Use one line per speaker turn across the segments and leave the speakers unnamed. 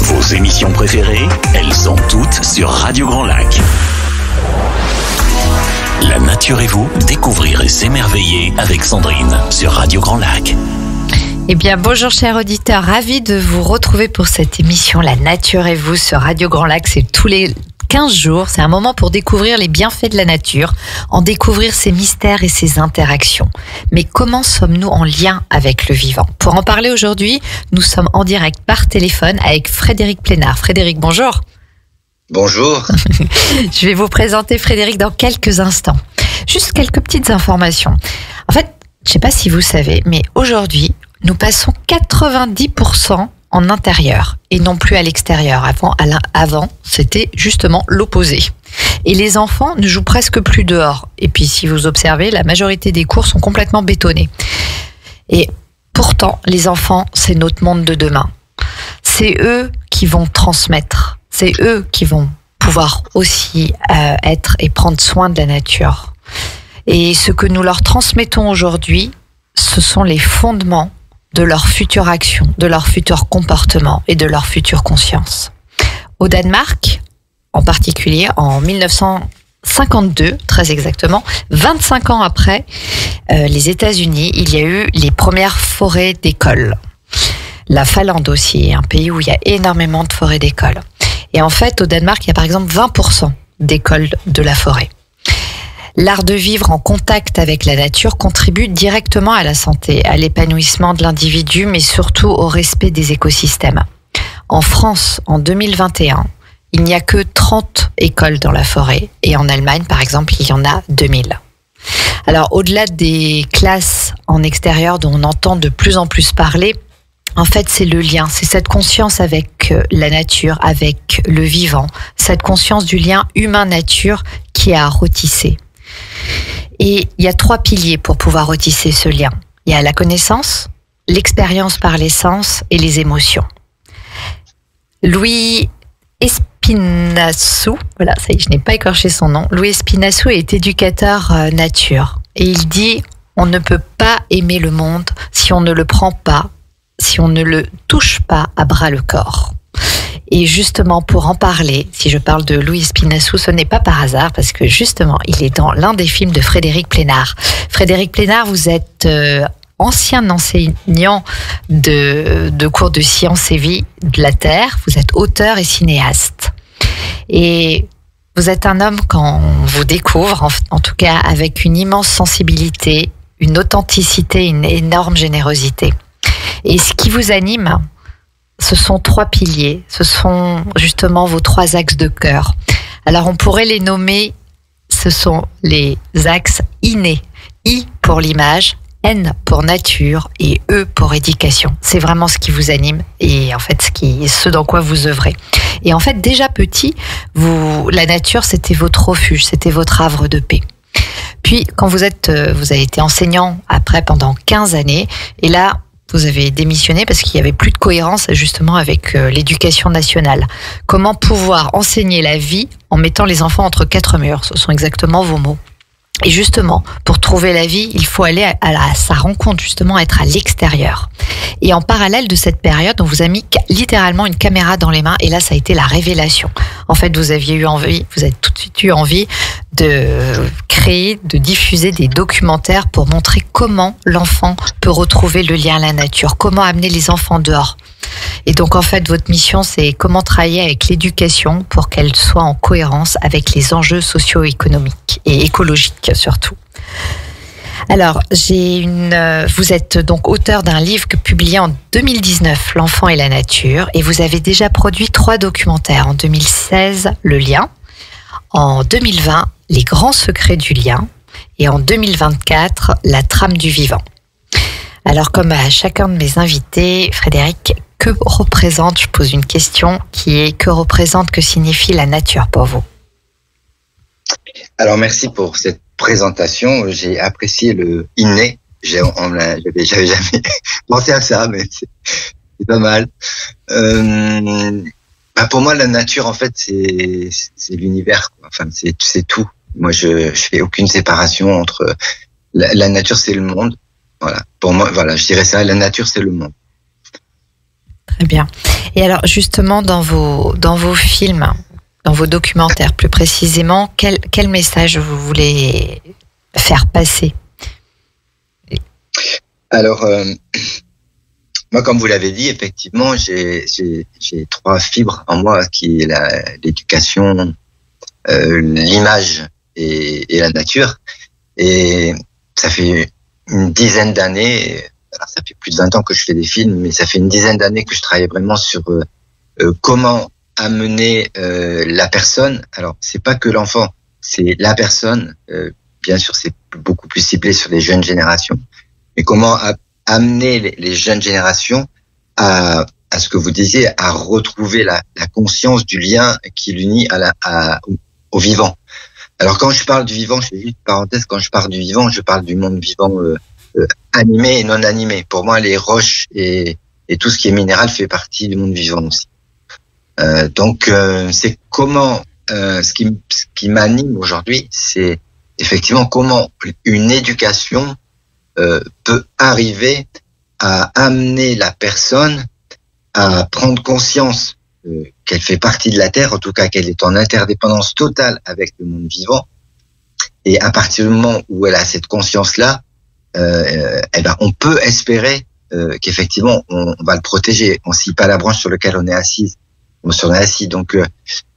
Vos émissions préférées, elles sont toutes sur Radio Grand Lac. La nature et vous, découvrir et s'émerveiller avec Sandrine sur Radio Grand Lac.
Eh bien, bonjour chers auditeurs, ravi de vous retrouver pour cette émission La nature et vous sur Radio Grand Lac. C'est tous les 15 jours, c'est un moment pour découvrir les bienfaits de la nature, en découvrir ses mystères et ses interactions. Mais comment sommes-nous en lien avec le vivant ? Pour en parler aujourd'hui, nous sommes en direct par téléphone avec Frédéric Plénard. Frédéric, bonjour.
Bonjour.
Je vais vous présenter Frédéric dans quelques instants. Juste quelques petites informations. En fait, je ne sais pas si vous savez, mais aujourd'hui, nous passons 90% en intérieur et non plus à l'extérieur. Avant, c'était justement l'opposé. Et les enfants ne jouent presque plus dehors. Et puis, si vous observez, la majorité des cours sont complètement bétonnés. Et pourtant, les enfants, c'est notre monde de demain. C'est eux qui vont transmettre. C'est eux qui vont pouvoir aussi être et prendre soin de la nature. Et ce que nous leur transmettons aujourd'hui, ce sont les fondements de leur future action, de leur futur comportement et de leur future conscience. Au Danemark, en particulier, en 1952, très exactement, 25 ans après les États-Unis, il y a eu les premières forêts d'écoles. La Finlande aussi est un pays où il y a énormément de forêts d'écoles. Et en fait, au Danemark, il y a par exemple 20% d'écoles de la forêt. L'art de vivre en contact avec la nature contribue directement à la santé, à l'épanouissement de l'individu, mais surtout au respect des écosystèmes. En France, en 2021, il n'y a que 30 écoles dans la forêt, et en Allemagne, par exemple, il y en a 2000. Alors, au-delà des classes en extérieur dont on entend de plus en plus parler, en fait, c'est le lien, c'est cette conscience avec la nature, avec le vivant, cette conscience du lien humain-nature qui est à retisser. Et il y a 3 piliers pour pouvoir retisser ce lien. Il y a la connaissance, l'expérience par les sens et les émotions. Louis Espinassou, voilà, ça y est, je n'ai pas écorché son nom. Louis Espinassou est éducateur nature. Et il dit, on ne peut pas aimer le monde si on ne le prend pas, si on ne le touche pas à bras le corps. Et justement, pour en parler, si je parle de Louis Espinassou, ce n'est pas par hasard, parce que justement, il est dans l'un des films de Frédéric Plénard. Frédéric Plénard, vous êtes ancien enseignant de cours de sciences et vie de la Terre. Vous êtes auteur et cinéaste. Et vous êtes un homme, quand on vous découvre, en tout cas avec une immense sensibilité, une authenticité, une énorme générosité. Et ce qui vous anime, ce sont 3 piliers, ce sont justement vos 3 axes de cœur. Alors on pourrait les nommer, ce sont les axes innés. I pour l'image, N pour nature et E pour éducation. C'est vraiment ce qui vous anime et en fait ce dans quoi vous œuvrez. Et en fait déjà petit, la nature c'était votre refuge, c'était votre havre de paix. Puis quand vous avez été enseignant après pendant 15 années et là, vous avez démissionné parce qu'il n'y avait plus de cohérence justement avec l'éducation nationale. Comment pouvoir enseigner la vie en mettant les enfants entre 4 murs ? Ce sont exactement vos mots. Et justement, pour trouver la vie, il faut aller à sa rencontre, justement, être à l'extérieur. Et en parallèle de cette période, on vous a mis littéralement une caméra dans les mains et là, ça a été la révélation. En fait, vous avez tout de suite eu envie de créer, de diffuser des documentaires pour montrer comment l'enfant peut retrouver le lien à la nature, comment amener les enfants dehors. Et donc, en fait, votre mission, c'est comment travailler avec l'éducation pour qu'elle soit en cohérence avec les enjeux socio-économiques et écologiques surtout. Alors, vous êtes donc auteur d'un livre publié en 2019, L'enfant et la nature, et vous avez déjà produit 3 documentaires. En 2016, Le lien. En 2020, Les grands secrets du lien. Et en 2024, La trame du vivant. Alors, comme à chacun de mes invités, Frédéric, que signifie la nature pour vous ?
Alors, merci pour cette présentation. J'ai apprécié le inné. J'avais jamais pensé à ça, mais c'est pas mal. Pour moi, la nature, en fait, c'est l'univers, quoi. Enfin, c'est tout. Moi, je fais aucune séparation entre la nature, c'est le monde. Voilà. Pour moi, voilà, je dirais ça. La nature, c'est le monde.
Très bien. Et alors justement dans vos films, dans vos documentaires plus précisément, quel message vous voulez faire passer?
Alors, moi, comme vous l'avez dit, effectivement, j'ai 3 fibres en moi, qui est l'éducation, l'image et la nature. Et ça fait une dizaine d'années, alors ça fait plus de 20 ans que je fais des films, mais ça fait une dizaine d'années que je travaille vraiment sur comment amener la personne. Alors, c'est pas que l'enfant, c'est la personne. Bien sûr, c'est beaucoup plus ciblé sur les jeunes générations. Mais comment amener les jeunes générations à ce que vous disiez, à retrouver la conscience du lien qui l'unit au vivant. Alors quand je parle du vivant, je fais juste une parenthèse, quand je parle du vivant, je parle du monde vivant animé et non animé. Pour moi, les roches et tout ce qui est minéral fait partie du monde vivant aussi. Donc c'est comment ce qui m'anime aujourd'hui, c'est effectivement comment une éducation peut arriver à amener la personne à prendre conscience qu'elle fait partie de la Terre, en tout cas qu'elle est en interdépendance totale avec le monde vivant. Et à partir du moment où elle a cette conscience-là, on peut espérer qu'effectivement on va le protéger. On scie pas la branche sur laquelle on est assis. Donc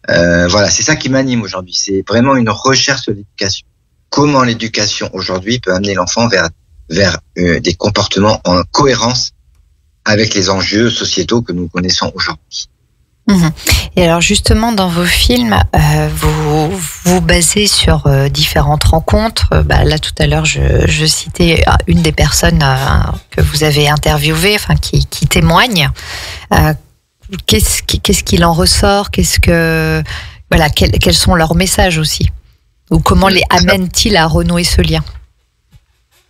voilà, c'est ça qui m'anime aujourd'hui. C'est vraiment une recherche sur l'éducation. Comment l'éducation aujourd'hui peut amener l'enfant vers des comportements en cohérence avec les enjeux sociétaux que nous connaissons aujourd'hui.
Et alors justement, dans vos films, vous vous basez sur différentes rencontres. Là, tout à l'heure, je citais une des personnes que vous avez interviewées, enfin qui témoigne. Qu'est-ce qu'il en ressort? Quels sont leurs messages aussi? Ou comment les amènent-ils à renouer ce lien?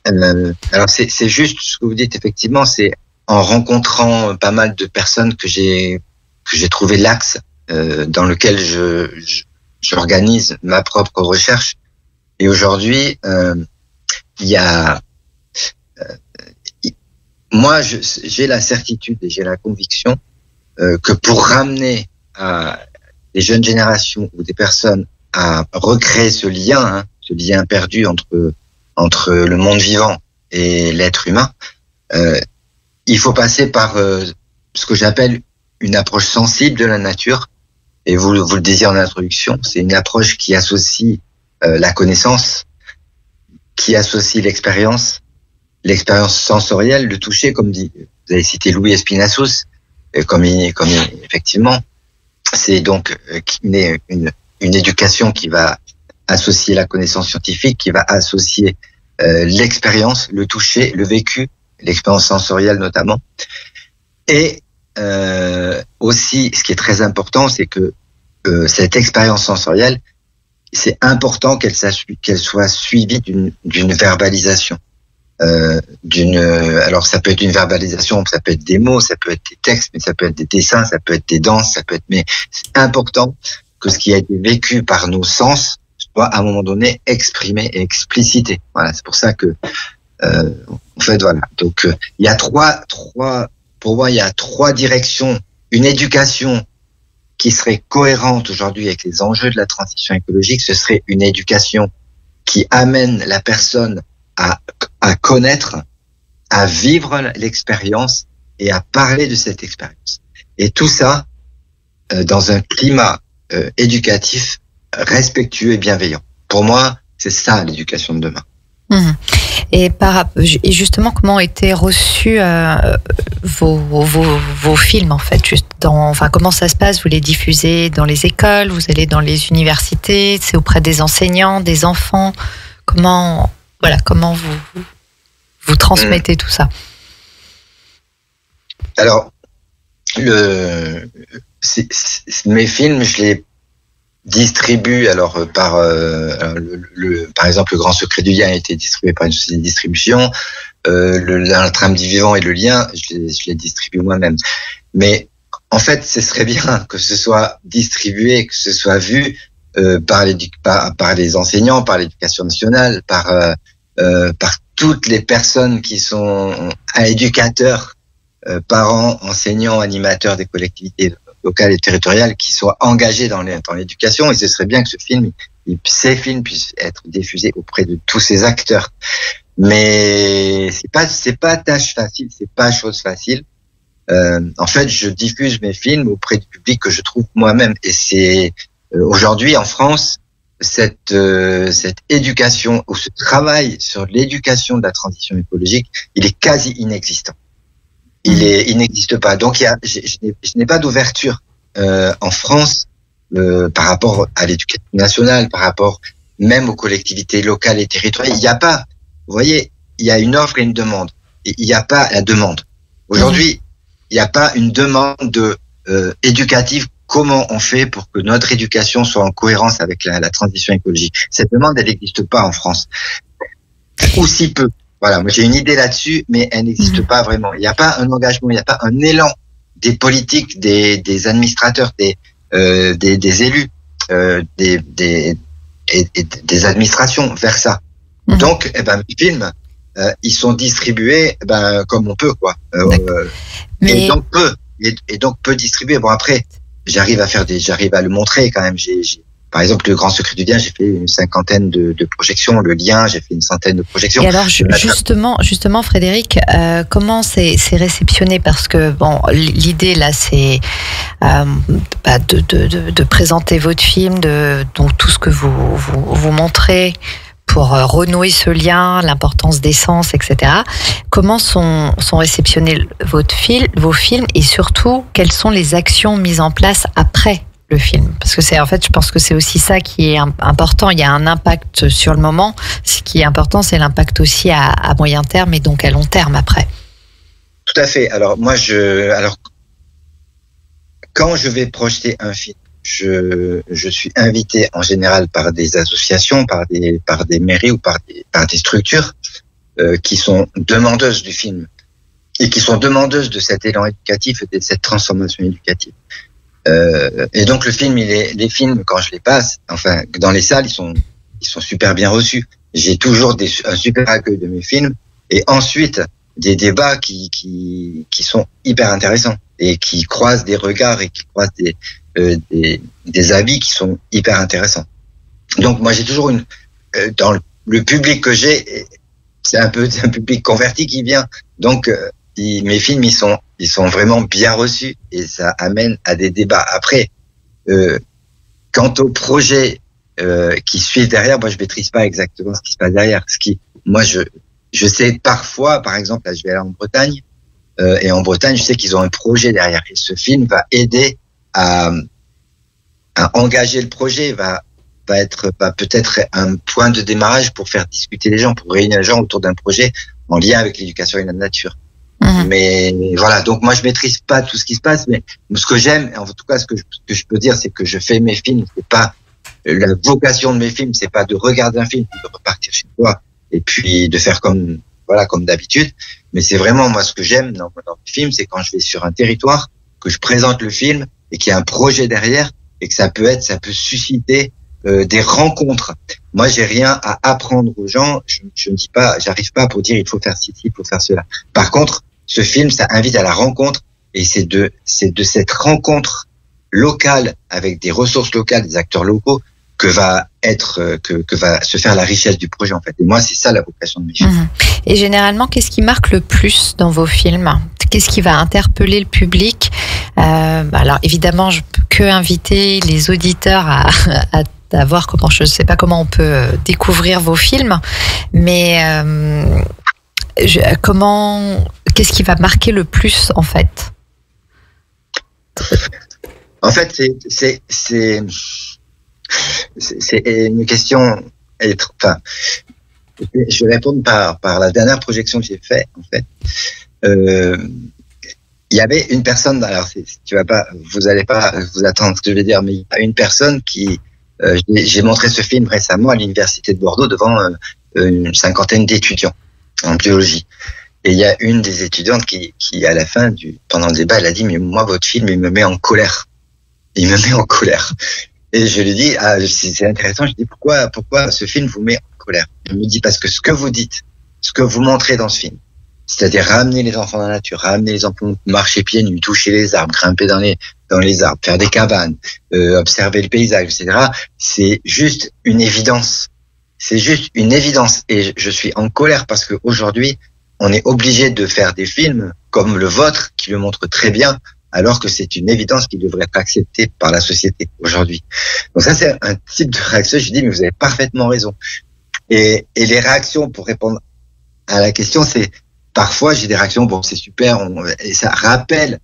Alors c'est juste ce que vous dites, effectivement, c'est en rencontrant pas mal de personnes que j'ai trouvé l'axe dans lequel j'organise ma propre recherche. Et aujourd'hui, moi j'ai la certitude et j'ai la conviction que pour ramener les jeunes générations ou des personnes à recréer ce lien perdu entre le monde vivant et l'être humain, il faut passer par ce que j'appelle une approche sensible de la nature. Et vous le disiez en introduction, c'est une approche qui associe la connaissance, qui associe l'expérience sensorielle, le toucher, comme dit, vous avez cité Louis Espinassous, comme effectivement, c'est donc une éducation qui va associer la connaissance scientifique, qui va associer l'expérience, le toucher, le vécu, l'expérience sensorielle notamment. Et aussi, ce qui est très important, c'est que cette expérience sensorielle, c'est important qu'elle soit suivie d'une verbalisation. Alors ça peut être une verbalisation, ça peut être des mots, ça peut être des textes, mais ça peut être des dessins, ça peut être des danses, mais c'est important que ce qui a été vécu par nos sens soit à un moment donné exprimé et explicité. Voilà, c'est pour ça que en fait voilà. Donc il y a pour moi il y a 3 directions. Une éducation qui serait cohérente aujourd'hui avec les enjeux de la transition écologique, ce serait une éducation qui amène la personne à connaître, à vivre l'expérience et à parler de cette expérience. Et tout ça dans un climat éducatif respectueux et bienveillant. Pour moi, c'est ça l'éducation de demain.
Et justement, comment ont été reçus vos films en fait, comment ça se passe? Vous les diffusez dans les écoles, vous allez dans les universités, c'est auprès des enseignants, des enfants. Comment vous transmettez tout ça?
Alors, mes films, je les distribue par exemple Le Grand Secret du Lien a été distribué par une société de distribution, la trame du vivant et le lien, je les distribue moi-même. Mais en fait, ce serait bien que ce soit distribué, que ce soit vu par les enseignants, par l'éducation nationale, par toutes les personnes qui sont éducateurs parents, enseignants, animateurs des collectivités locales et territoriales qui soient engagés dans l'éducation, et ce serait bien que ces films puissent être diffusés auprès de tous ces acteurs. Mais c'est pas tâche facile, c'est pas chose facile. En fait, je diffuse mes films auprès du public que je trouve moi-même, et c'est aujourd'hui en France cette éducation ou ce travail sur l'éducation de la transition écologique, il est quasi inexistant. Il n'existe pas. Donc je n'ai pas d'ouverture en France par rapport à l'éducation nationale, par rapport même aux collectivités locales et territoriales. Il n'y a pas, vous voyez, il y a une offre et une demande. Et il n'y a pas la demande. Aujourd'hui, il n'y a pas une demande éducative. Comment on fait pour que notre éducation soit en cohérence avec la transition écologique? Cette demande, elle n'existe pas en France. Ou si peu. Voilà, moi j'ai une idée là-dessus, mais elle n'existe pas vraiment. Il n'y a pas un engagement, il n'y a pas un élan des politiques, des administrateurs, des élus, des administrations vers ça. Donc, mes films, ils sont distribués, comme on peut, quoi. Et donc peu distribuer. Bon, après, j'arrive à le montrer quand même. Par exemple, le Grand Secret du Lien, j'ai fait une 50aine de projections. Le Lien, j'ai fait une 100aine de projections.
Et alors, justement, Frédéric, comment c'est réceptionné? Parce que bon, l'idée là, c'est de présenter votre film, donc tout ce que vous montrez pour renouer ce lien, l'importance des sens, etc. Comment sont réceptionnés vos films, et surtout, quelles sont les actions mises en place après le film? Parce que je pense que c'est aussi ça qui est important. Il y a un impact sur le moment. Ce qui est important, c'est l'impact aussi à moyen terme et donc à long terme après.
Tout à fait. Alors moi, quand je vais projeter un film, je suis invité en général par des associations, par des mairies ou par des structures qui sont demandeuses du film et qui sont demandeuses de cet élan éducatif et de cette transformation éducative. Et donc les films, quand je les passe, enfin dans les salles, ils sont super bien reçus. J'ai toujours un super accueil de mes films, et ensuite des débats qui sont hyper intéressants et qui croisent des regards et qui croisent des avis qui sont hyper intéressants. Donc moi j'ai toujours dans le public que j'ai, c'est un public converti qui vient. Donc mes films ils sont vraiment bien reçus, et ça amène à des débats. Après, quant au projet qui suit derrière, moi je maîtrise pas exactement ce qui se passe derrière. Moi je sais parfois, par exemple, là je vais aller en Bretagne, et en Bretagne je sais qu'ils ont un projet derrière, et ce film va aider à engager le projet, va peut-être un point de démarrage pour faire discuter les gens, pour réunir les gens autour d'un projet en lien avec l'éducation et la nature. Mais voilà, donc moi je maîtrise pas tout ce qui se passe, mais ce que j'aime, en tout cas ce que je peux dire, c'est que je fais mes films, c'est pas la vocation de mes films, c'est pas de regarder un film, de repartir chez toi et puis de faire comme d'habitude, mais c'est vraiment moi ce que j'aime dans mes films, c'est quand je vais sur un territoire, que je présente le film et qu'il y a un projet derrière, et que ça peut susciter des rencontres. Moi, j'ai rien à apprendre aux gens. Je ne dis pas, j'arrive pas pour dire il faut faire ceci, il faut faire cela. Par contre, ce film, ça invite à la rencontre, et c'est de cette rencontre locale avec des ressources locales, des acteurs locaux, que va se faire la richesse du projet, en fait. Et moi, c'est ça la vocation de mes films.
Et généralement, qu'est-ce qui marque le plus dans vos films? Qu'est-ce qui va interpeller le public? Alors évidemment, je peux que inviter les auditeurs à voir comment, je ne sais pas comment on peut découvrir vos films, mais qu'est-ce qui va marquer le plus, en fait?
En fait, c'est une question. Enfin, je vais répondre par la dernière projection que j'ai faite, en fait. Il y avait une personne, alors vous allez pas vous attendre à ce que je vais dire, mais il y a une personne qui, j'ai montré ce film récemment à l'université de Bordeaux devant une 50aine d'étudiants en biologie. Et il y a une des étudiantes qui à la fin pendant le débat, elle a dit, mais moi, votre film, il me met en colère. Il me met en colère. Et je lui dis, c'est intéressant, je dis, pourquoi ce film vous met en colère? Elle me dit, parce que ce que vous dites, ce que vous montrez dans ce film, C'est-à-dire ramener les enfants dans la nature, ramener les enfants marcher pieds nus, toucher les arbres, grimper dans les arbres, faire des cabanes, observer le paysage, etc. C'est juste une évidence. C'est juste une évidence. Et je suis en colère parce qu'aujourd'hui, on est obligé de faire des films comme le vôtre qui le montrent très bien, alors que c'est une évidence qui devrait être acceptée par la société aujourd'hui. Donc ça, c'est un type de réaction. Je dis, mais vous avez parfaitement raison. Et les réactions, pour répondre à la question, c'est parfois j'ai des réactions, bon, c'est super, et ça rappelle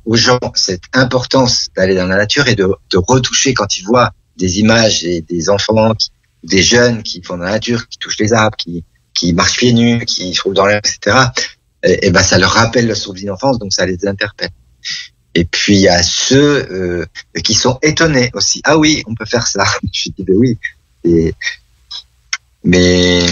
aux gens cette importance d'aller dans la nature et de retoucher quand ils voient des images et des enfants, des jeunes qui font dans la nature, qui touchent les arbres, qui marchent pieds nus, qui se roulent dans l'air, etc. Et ben ça leur rappelle leur souvenir d'enfance, donc ça les interpelle. Et puis il y a ceux qui sont étonnés aussi. Ah oui, on peut faire ça. Je dis ben oui. Mais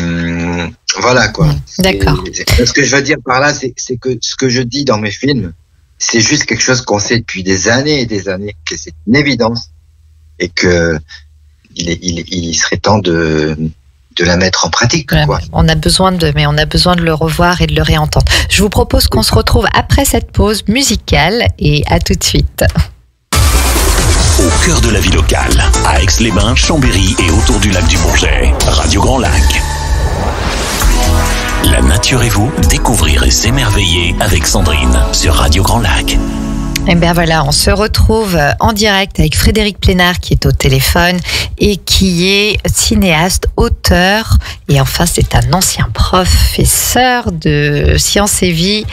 voilà quoi.
D'accord.
Ce que je veux dire par là, c'est que ce que je dis dans mes films, c'est juste quelque chose qu'on sait depuis des années et des années, que c'est une évidence et que il serait temps de la mettre en pratique, quoi.
On a besoin de le revoir et de le réentendre. Je vous propose qu'on se retrouve après cette pause musicale et à tout de suite.
Au cœur de la vie locale, à Aix-les-Bains, Chambéry et autour du lac du Bourget, Radio Grand Lac. La nature et vous, découvrir et s'émerveiller avec Sandrine sur Radio Grand Lac.
Et bien voilà, on se retrouve en direct avec Frédéric Plénard qui est au téléphone et qui est cinéaste, auteur et enfin c'est un ancien professeur de sciences et vie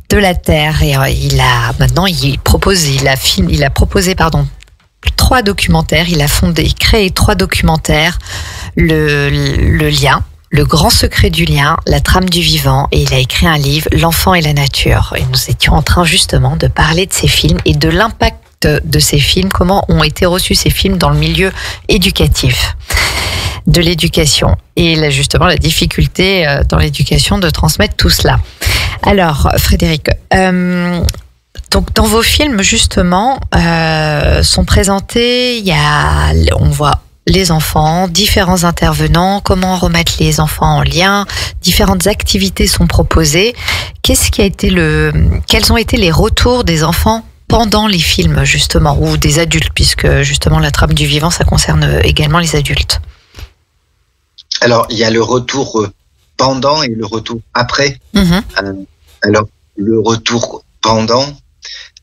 de la Terre. Et il a proposé 3 documentaires. Il a créé 3 documentaires. Le lien. Le grand secret du lien, la trame du vivant, et il a écrit un livre, L'enfant et la nature. Et nous étions en train justement de parler de ces films et de l'impact de ces films, comment ont été reçus ces films dans le milieu éducatif, de l'éducation. Et là, justement, la difficulté dans l'éducation de transmettre tout cela. Alors, Frédéric, donc dans vos films, justement, sont présentés, on voit les enfants, différents intervenants, comment remettre les enfants en lien, différentes activités sont proposées. Quels ont été les retours des enfants pendant les films, justement, ou des adultes, puisque justement la trame du vivant, ça concerne également les adultes?
Alors, il y a le retour pendant et le retour après. Alors, le retour pendant,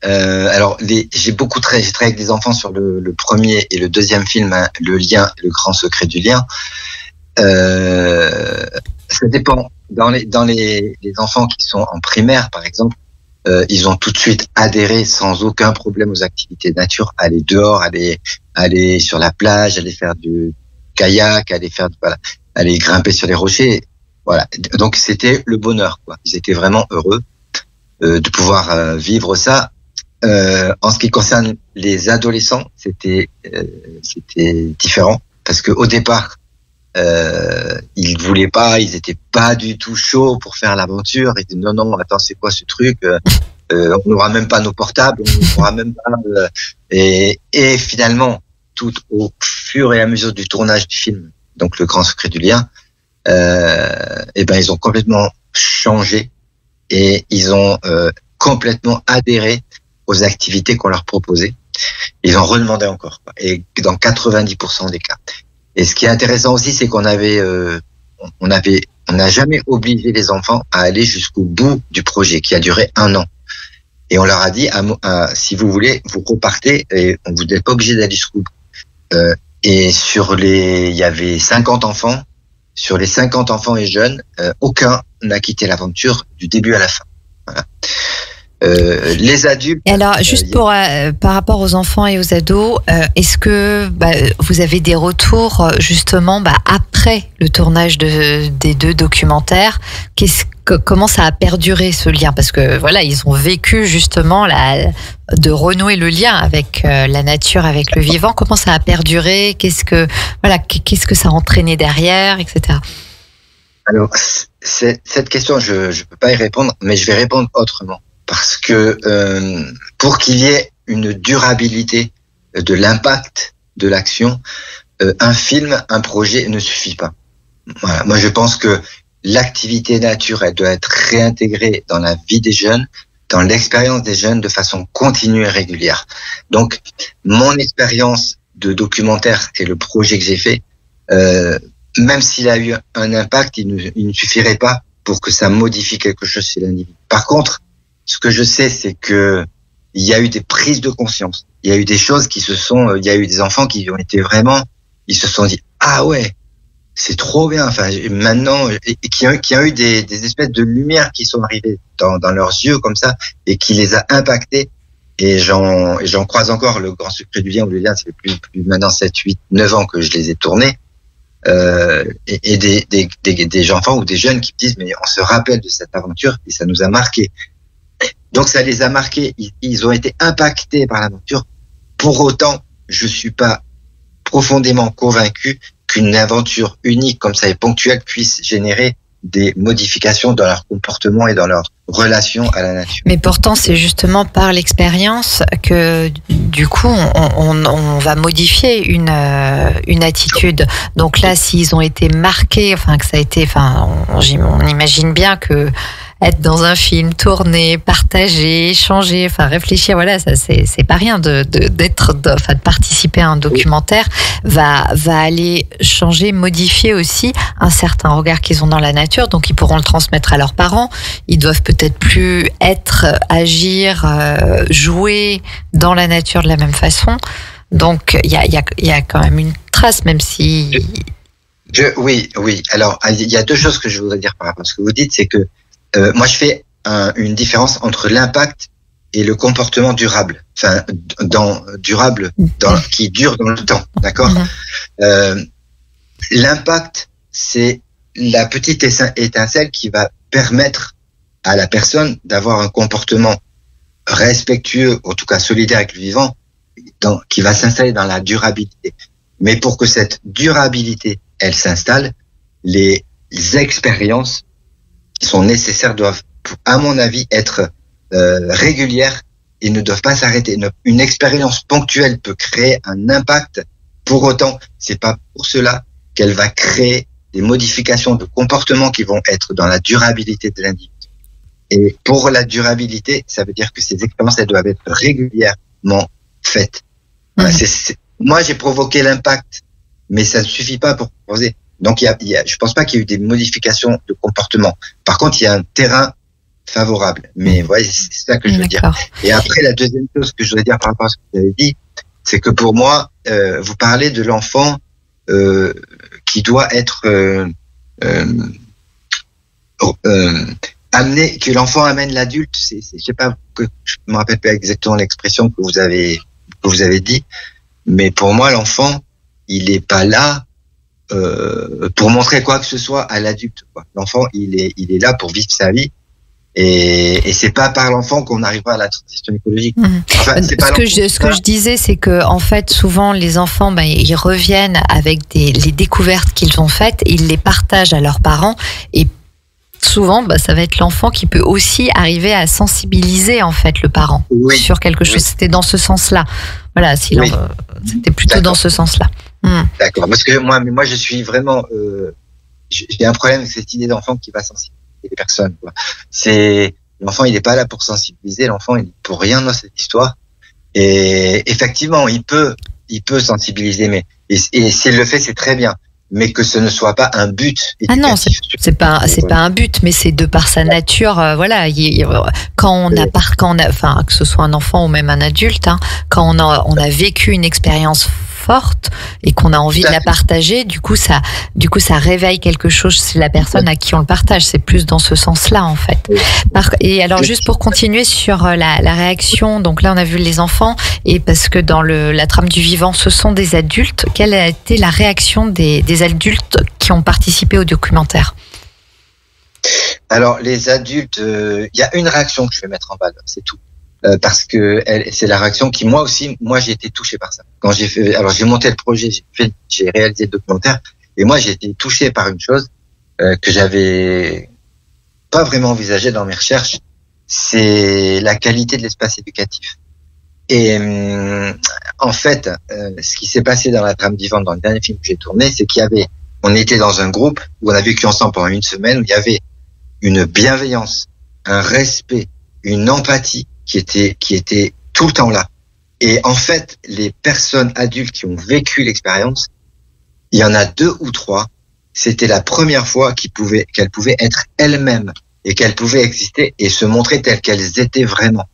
j'ai travaillé avec des enfants sur le premier et le deuxième film, hein, Le lien, le grand secret du lien. Ça dépend. Dans les enfants qui sont en primaire, par exemple, ils ont tout de suite adhéré sans aucun problème aux activités de nature, aller dehors, aller sur la plage, aller faire du kayak, aller grimper sur les rochers. Voilà. Donc c'était le bonheur, quoi. Ils étaient vraiment heureux de pouvoir vivre ça. En ce qui concerne les adolescents, c'était différent parce que au départ, ils voulaient pas, ils étaient pas du tout chauds pour faire l'aventure. Ils disaient non, attends, c'est quoi ce truc? On n'aura même pas nos portables, on n'aura même pas. Et finalement, tout au fur et à mesure du tournage du film, donc Le Grand Secret du Lien, ils ont complètement changé et ils ont complètement adhéré aux activités qu'on leur proposait. Ils en redemandaient encore, quoi. Et dans 90% des cas. Et ce qui est intéressant aussi, c'est qu'on n'a jamais obligé les enfants à aller jusqu'au bout du projet qui a duré 1 an. Et on leur a dit, si vous voulez, vous repartez et vous n'êtes pas obligé d'aller jusqu'au bout. Et il y avait 50 enfants. Sur les 50 enfants et jeunes, aucun n'a quitté l'aventure du début à la fin. Voilà. Les adultes.
Et alors, juste par rapport aux enfants et aux ados, est-ce que vous avez des retours justement après le tournage des 2 documentaires? Comment ça a perduré ce lien? Parce que voilà, ils ont vécu justement de renouer le lien avec la nature, avec le vivant. Comment ça a perduré? Qu'est-ce que ça a entraîné derrière, etc.
Alors, cette question, je peux pas y répondre, mais je vais répondre autrement. Parce que pour qu'il y ait une durabilité de l'impact de l'action, un film, un projet ne suffit pas. Voilà. Moi, je pense que l'activité nature, elle doit être réintégrée dans la vie des jeunes, dans l'expérience des jeunes de façon continue et régulière. Donc, mon expérience de documentaire et le projet que j'ai fait, même s'il a eu un impact, il ne suffirait pas pour que ça modifie quelque chose chez l'individu. Par contre, ce que je sais, c'est que il y a eu des prises de conscience. Il y a eu des choses il y a eu des enfants qui ont été vraiment, ils se sont dit, ah ouais, c'est trop bien. Enfin, maintenant, qui ont eu des espèces de lumières qui sont arrivées dans leurs yeux comme ça et qui les a impactés. Et j'en croise encore. Le Grand Secret du Lien ou le Lien, ça fait plus maintenant 7, 8, 9 ans que je les ai tournés. Et des enfants ou des jeunes qui me disent, mais on se rappelle de cette aventure et ça nous a marqué. Donc ça les a marqués, ils ont été impactés par l'aventure. Pour autant, je suis pas profondément convaincu qu'une aventure unique comme ça et ponctuelle puisse générer des modifications dans leur comportement et dans leur relation à la nature.
Mais pourtant, c'est justement par l'expérience que, du coup, on va modifier une attitude. Donc là, s'ils ont été marqués, enfin que ça a été, on imagine bien que être dans un film, tourner, partager, échanger, réfléchir, voilà, ça c'est pas rien de participer à un documentaire va aller changer, modifier aussi un certain regard qu'ils ont dans la nature, donc ils pourront le transmettre à leurs parents. Ils doivent peut-être plus agir, jouer dans la nature de la même façon. Donc il y a quand même une trace, même si.
Oui. Alors il y a deux choses que je voudrais dire par rapport à ce que vous dites, c'est que moi, je fais une différence entre l'impact et le comportement durable. Qui dure dans le temps, d'accord ? L'impact, c'est la petite étincelle qui va permettre à la personne d'avoir un comportement respectueux, en tout cas solidaire avec le vivant, qui va s'installer dans la durabilité. Mais pour que cette durabilité, elle s'installe, les expériences qui sont nécessaires doivent, à mon avis, être régulières et ne doivent pas s'arrêter. Une expérience ponctuelle peut créer un impact. Pour autant, c'est pas pour cela qu'elle va créer des modifications de comportement qui vont être dans la durabilité de l'individu. Et pour la durabilité, ça veut dire que ces expériences, elles doivent être régulièrement faites. Moi, j'ai provoqué l'impact, mais ça ne suffit pas pour proposer. Donc, je pense pas qu'il y ait eu des modifications de comportement. Par contre, il y a un terrain favorable. Mais voyez, c'est ça que je veux dire. Et après, la deuxième chose que je voudrais dire par rapport à ce que vous avez dit, c'est que pour moi, vous parlez de l'enfant qui doit être amené, que l'enfant amène l'adulte. Je sais pas, je me rappelle pas exactement l'expression que vous avez dit, mais pour moi, l'enfant, il est pas là pour montrer quoi que ce soit à l'adulte. L'enfant, il est là pour vivre sa vie. Et c'est pas par l'enfant qu'on arrivera à la transition écologique.
Ce que je disais, c'est que en fait, souvent les enfants, ils reviennent avec les découvertes qu'ils ont faites, ils les partagent à leurs parents, et souvent, ça va être l'enfant qui peut aussi arriver à sensibiliser en fait le parent sur quelque chose. C'était dans ce sens-là. Voilà, c'était plutôt dans ce sens-là.
D'accord, parce que moi, je suis vraiment, j'ai un problème avec cette idée d'enfant qui va sensibiliser les personnes. L'enfant, il n'est pas là pour sensibiliser. L'enfant, il n'est pour rien dans cette histoire. Et effectivement, il peut sensibiliser, mais et s'il le fait, c'est très bien. Mais que ce ne soit pas un but.
Ah non, c'est pas un but, mais c'est de par sa nature. Que ce soit un enfant ou même un adulte, quand on a vécu une expérience forte et qu'on a envie de la partager, du coup ça réveille quelque chose chez la personne à qui on le partage. C'est plus dans ce sens-là en fait. Et alors juste pour continuer sur la réaction, donc là on a vu les enfants, et parce que dans la trame du vivant ce sont des adultes, quelle a été la réaction des adultes qui ont participé au documentaire?
Alors les adultes, il y a une réaction que je vais mettre en valeur, c'est tout. Parce que c'est la réaction qui moi j'ai été touché par ça. Quand j'ai monté le projet, j'ai réalisé le documentaire, et moi j'ai été touché par une chose que j'avais pas vraiment envisagé dans mes recherches, c'est la qualité de l'espace éducatif. Et en fait, ce qui s'est passé dans la trame vivante, dans le dernier film que j'ai tourné, c'est qu'il y avait on était dans un groupe où on a vécu ensemble pendant une semaine, où il y avait une bienveillance, un respect, une empathie qui était tout le temps là. Et en fait, les personnes adultes qui ont vécu l'expérience, il y en a 2 ou 3, c'était la première fois qu'elles pouvaient être elles-mêmes et qu'elles pouvaient exister et se montrer telles qu'elles étaient vraiment.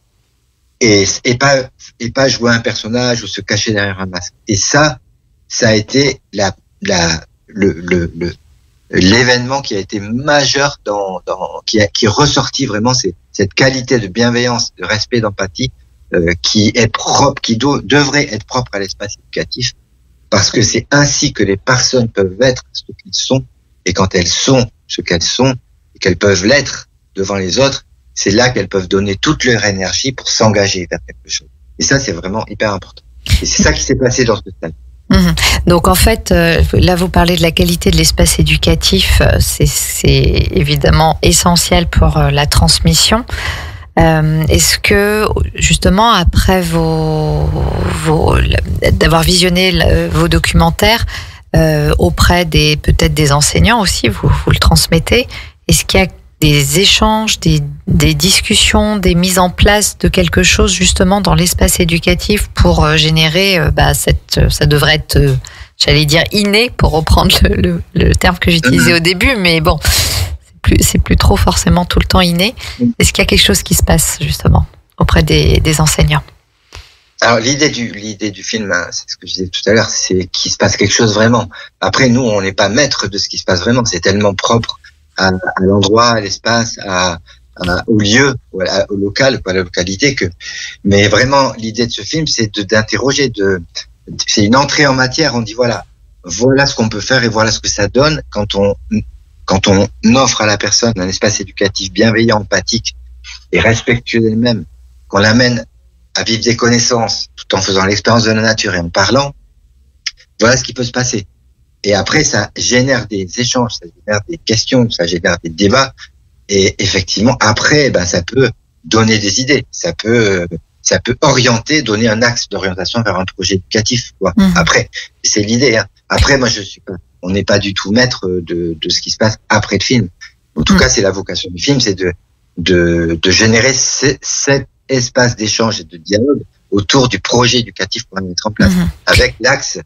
Et pas jouer un personnage ou se cacher derrière un masque. Et ça a été l'événement qui a été majeur qui est ressorti vraiment, c'est cette qualité de bienveillance, de respect, d'empathie, qui est propre, qui devrait être propre à l'espace éducatif, parce que c'est ainsi que les personnes peuvent être ce qu'elles sont, et quand elles sont ce qu'elles sont, et qu'elles peuvent l'être devant les autres, c'est là qu'elles peuvent donner toute leur énergie pour s'engager vers quelque chose. Et ça, c'est vraiment hyper important. Et c'est ça qui s'est passé dans ce stade.
Donc en fait, là vous parlez de la qualité de l'espace éducatif, c'est évidemment essentiel pour la transmission. Est-ce que justement après d'avoir visionné vos documentaires auprès peut-être des enseignants aussi, vous le transmettez, est-ce qu'il y a des échanges, des discussions, des mises en place de quelque chose justement dans l'espace éducatif pour générer, ça devrait être, j'allais dire inné pour reprendre le terme que j'utilisais au début, mais bon, c'est plus trop forcément tout le temps inné. Est-ce qu'il y a quelque chose qui se passe justement auprès des enseignants?
Alors l'idée du film, hein, c'est ce que je disais tout à l'heure, c'est qu'il se passe quelque chose vraiment. Après, nous, on n'est pas maître de ce qui se passe vraiment, c'est tellement propre à l'endroit, à l'espace, au lieu, au local, à la localité mais vraiment, l'idée de ce film, c'est d'interroger, c'est une entrée en matière. On dit voilà ce qu'on peut faire et voilà ce que ça donne quand on offre à la personne un espace éducatif bienveillant, empathique et respectueux d'elle-même, qu'on l'amène à vivre des connaissances tout en faisant l'expérience de la nature et en parlant. Voilà ce qui peut se passer. Et après, ça génère des échanges, ça génère des questions, ça génère des débats. Et effectivement, après, ça peut donner des idées, ça peut orienter, donner un axe d'orientation vers un projet éducatif, quoi. Après, c'est l'idée, hein. Après, moi, on n'est pas du tout maître de ce qui se passe après le film. En tout cas, c'est la vocation du film, c'est de générer cet espace d'échange et de dialogue autour du projet éducatif qu'on va mettre en place, avec l'axe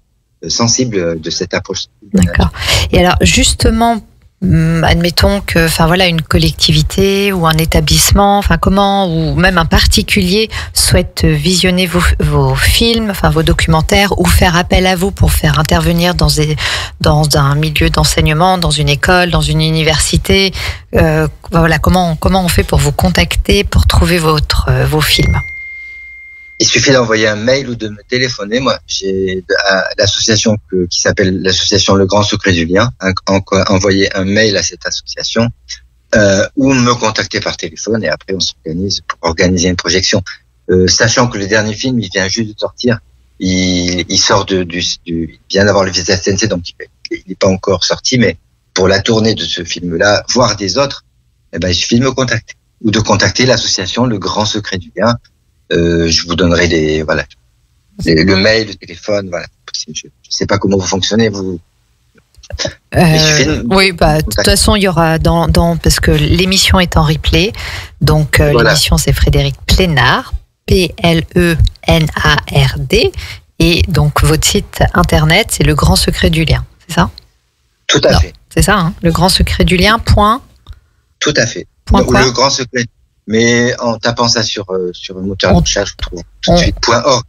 sensible de cette approche.
D'accord. Et alors, justement, admettons que, une collectivité ou un établissement, ou même un particulier souhaite visionner vos films, vos documentaires, ou faire appel à vous pour faire intervenir dans un milieu d'enseignement, dans une école, dans une université. Comment on fait pour vous contacter, pour trouver vos films?
Il suffit d'envoyer un mail ou de me téléphoner. Moi, j'ai l'association qui s'appelle l'association Le Grand Secret du Lien. Envoyer un mail à cette association ou me contacter par téléphone et après on s'organise pour organiser une projection. Sachant que le dernier film, il vient juste de sortir. Il sort il vient d'avoir le visa SNC, donc il n'est pas encore sorti. Mais pour la tournée de ce film-là, voire des autres, il suffit de me contacter ou de contacter l'association Le Grand Secret du Lien. Je vous donnerai le mail, le téléphone, voilà. Je sais pas comment vous fonctionnez, vous.
Oui, de toute façon, il y aura parce que l'émission est en replay. Donc, l'émission, c'est Frédéric Plénard, Plenard. Et donc, votre site internet, c'est Le Grand Secret du Lien, c'est ça?
Tout à fait.
C'est ça, hein? Le Grand Secret du Lien,
Tout à fait.
Le
Grand Secret. Mais en tapant ça sur le moteur de recherche, vous trouvez tout de suite .org.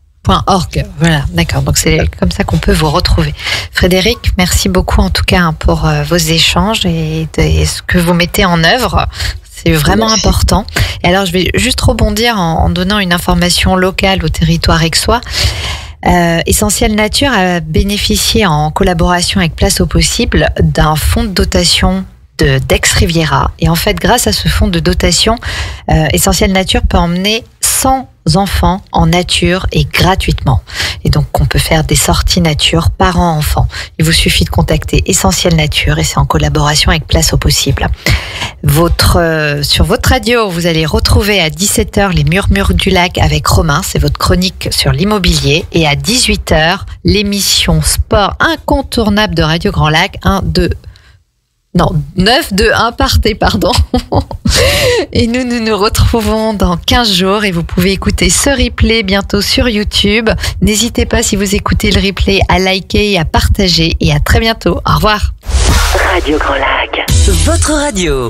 .org, voilà, d'accord. Donc c'est comme ça qu'on peut vous retrouver. Frédéric, merci beaucoup en tout cas pour vos échanges et ce que vous mettez en œuvre. C'est vraiment important. Et alors je vais juste rebondir en donnant une information locale au territoire aixois. Essentiel Nature a bénéficié en collaboration avec Place au Possible d'un fonds de dotation d'Aix Riviera. Et en fait, grâce à ce fonds de dotation, Essentiel Nature peut emmener 100 enfants en nature et gratuitement. Et donc, on peut faire des sorties nature parents-enfants. Il vous suffit de contacter Essentiel Nature et c'est en collaboration avec Place au Possible. Sur votre radio, vous allez retrouver à 17h les Murmures du Lac avec Romain. C'est votre chronique sur l'immobilier. Et à 18h, l'émission sport incontournable de Radio Grand Lac. 9-2-1 partez, pardon. Et nous nous retrouvons dans 15 jours et vous pouvez écouter ce replay bientôt sur YouTube. N'hésitez pas, si vous écoutez le replay, à liker et à partager. Et à très bientôt. Au revoir.
Radio Grand Lac, votre radio.